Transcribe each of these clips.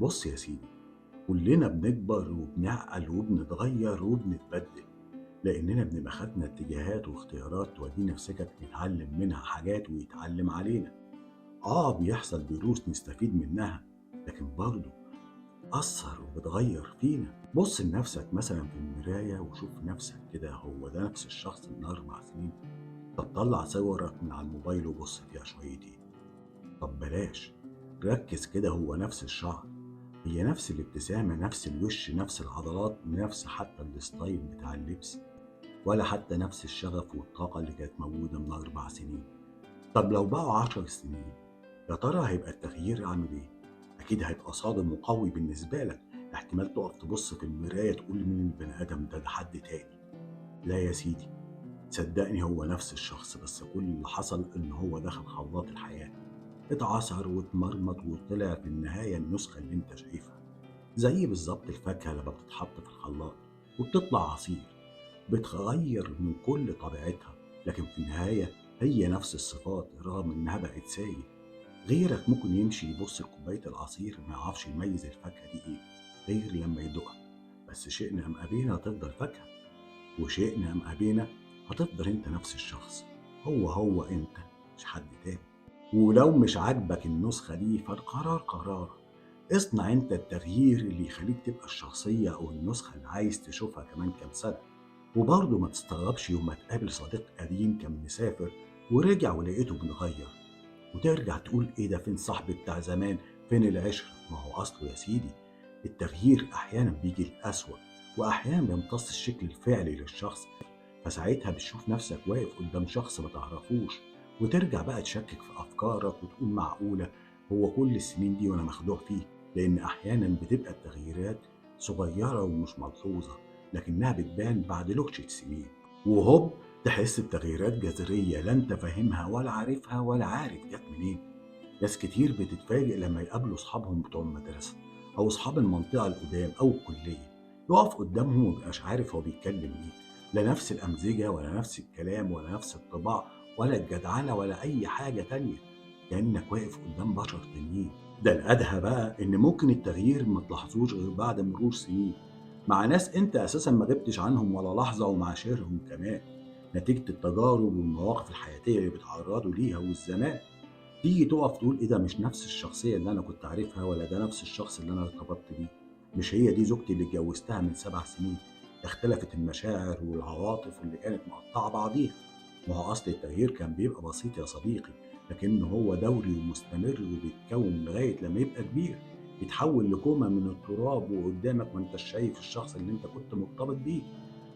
بص يا سيدي، كلنا بنكبر وبنعقل وبنتغير وبنتبدل، لأننا بنبقى خدنا اتجاهات واختيارات تودينا في سكك نتعلم منها حاجات ويتعلم علينا. بيحصل دروس نستفيد منها، لكن برضه بتأثر وبتغير فينا. بص لنفسك مثلا في المراية وشوف نفسك كده، هو ده نفس الشخص من 4 سنين؟ طب طلع صورك من على الموبايل وبص فيها شويتين. طب بلاش، ركز كده، هو نفس الشعر، هي نفس الابتسامة، نفس الوش، نفس العضلات، نفس حتى الستايل بتاع اللبس، ولا حتى نفس الشغف والطاقة اللي كانت موجودة من 4 سنين؟ طب لو بقوا 10 سنين، يا ترى هيبقى التغيير عامل ايه؟ أكيد هيبقى صادم وقوي بالنسبة لك. احتمال تقف تبص في المراية تقول مين البني آدم ده حد تاني. لا يا سيدي، صدقني هو نفس الشخص، بس كل اللي حصل إن هو دخل خلاط الحياة، اتعصر واتمرمط وطلع في النهاية النسخة اللي انت شايفها. زي بالظبط الفاكهة لما بتتحط في الخلاط وبتطلع عصير، بتغير من كل طبيعتها، لكن في النهاية هي نفس الصفات رغم إنها بقت سايل. غيرك ممكن يمشي يبص لكوباية العصير ما يعرفش يميز الفاكهة دي إيه غير لما يدوقها. بس شئنا أم أبينا هتفضل فاكهة، وشئنا أم أبينا هتفضل أنت نفس الشخص، هو أنت، مش حد تاني. ولو مش عاجبك النسخة دي فالقرار قرارك، اصنع انت التغيير اللي يخليك تبقى الشخصية او النسخة اللي عايز تشوفها كمان كام سنة. وبرضه ما تستغربش يوم ما تقابل صديق قديم كان مسافر ورجع ولقيته بنغير، وترجع تقول ايه ده، فين صاحبي بتاع زمان، فين العشرة؟ ما هو اصله يا سيدي التغيير احيانا بيجي الأسوأ، واحيانا بيمتص الشكل الفعلي للشخص. فساعتها بتشوف نفسك واقف قدام شخص ما تعرفوش، وترجع بقى تشكك في أفكارك وتقول معقولة هو كل السنين دي وأنا مخدوع فيه؟ لأن أحيانا بتبقى التغييرات صغيرة ومش ملحوظة، لكنها بتبان بعد لوكشة سنين، وهوب تحس بتغييرات جذرية لا أنت فاهمها ولا عارفها ولا عارف جت منين. ناس كتير بتتفاجئ لما يقابلوا أصحابهم بتوع المدرسة أو أصحاب المنطقة القدام أو الكلية، يقف قدامهم ومبقاش عارف هو بيتكلم إيه. لا نفس الأمزجة ولا نفس الكلام ولا نفس الطباع ولا الجدعنة ولا أي حاجة تانية، كأنك واقف قدام بشر تانيين. ده الأدهى بقى إن ممكن التغيير ما تلاحظوش غير بعد مرور سنين، مع ناس أنت أساسا ما غبتش عنهم ولا لحظة ومعاشرهم كمان، نتيجة التجارب والمواقف الحياتية اللي بتعرضوا ليها والزمان. تيجي تقف تقول ايه ده، مش نفس الشخصية اللي انا كنت عارفها، ولا ده نفس الشخص اللي انا ارتبطت بيه، مش هي دي زوجتي اللي اتجوزتها من 7 سنين. اختلفت المشاعر والعواطف اللي كانت مقطعة بعضيها. ما هو اصل التغيير كان بيبقى بسيط يا صديقي، لكنه هو دوري ومستمر وبيتكون لغاية لما يبقى كبير، يتحول لكومة من التراب وقدامك ما انتش شايف الشخص اللي انت كنت مرتبط بيه.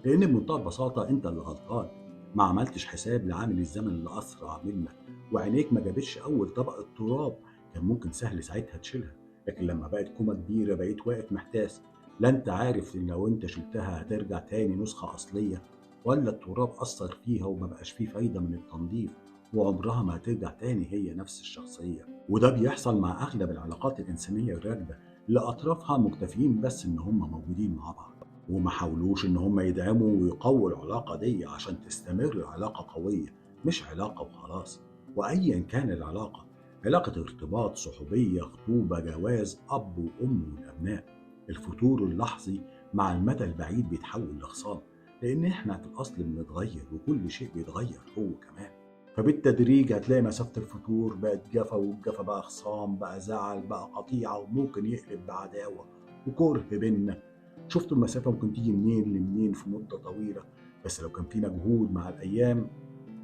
لان بمنتهى البساطة انت اللي غلطان، ما عملتش حساب لعامل الزمن اللي اسرع منك، وعينيك ما جابتش اول طبقه تراب كان ممكن سهل ساعتها تشيلها. لكن لما بقت كومه كبيره بقيت واقف محتاس، لا انت عارف إن لو انت شلتها هترجع تاني نسخه اصليه، ولا التراب اثر فيها وما بقاش فيه فايده من التنظيف، وعمرها ما هترجع تاني هي نفس الشخصيه. وده بيحصل مع اغلب العلاقات الانسانيه الراكده اللي اطرافها مكتفيين بس ان هم موجودين مع بعض، وما حاولوش ان هم يدعموا ويقووا العلاقه دي عشان تستمر علاقه قويه، مش علاقه وخلاص. وأيا كان العلاقة، علاقة ارتباط، صحوبية، خطوبة، جواز، أب وأم والأبناء، الفتور اللحظي مع المدى البعيد بيتحول لخصام، لأن إحنا في الأصل بنتغير وكل شيء بيتغير هو كمان. فبالتدريج هتلاقي مسافة الفتور بقت جفا، والجفا بقى خصام، بقى زعل، بقى قطيعة، وممكن يقلب بعداوة وكره بينا. شفتوا المسافة ممكن تيجي منين لمنين في مدة طويلة؟ بس لو كان في مجهود مع الأيام،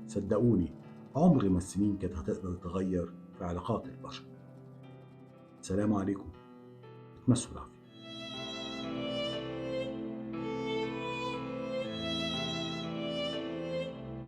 صدقوني عمر ما السنين كانت هتقدر تغير في علاقات البشر. سلام عليكم، اتمسوا العافية.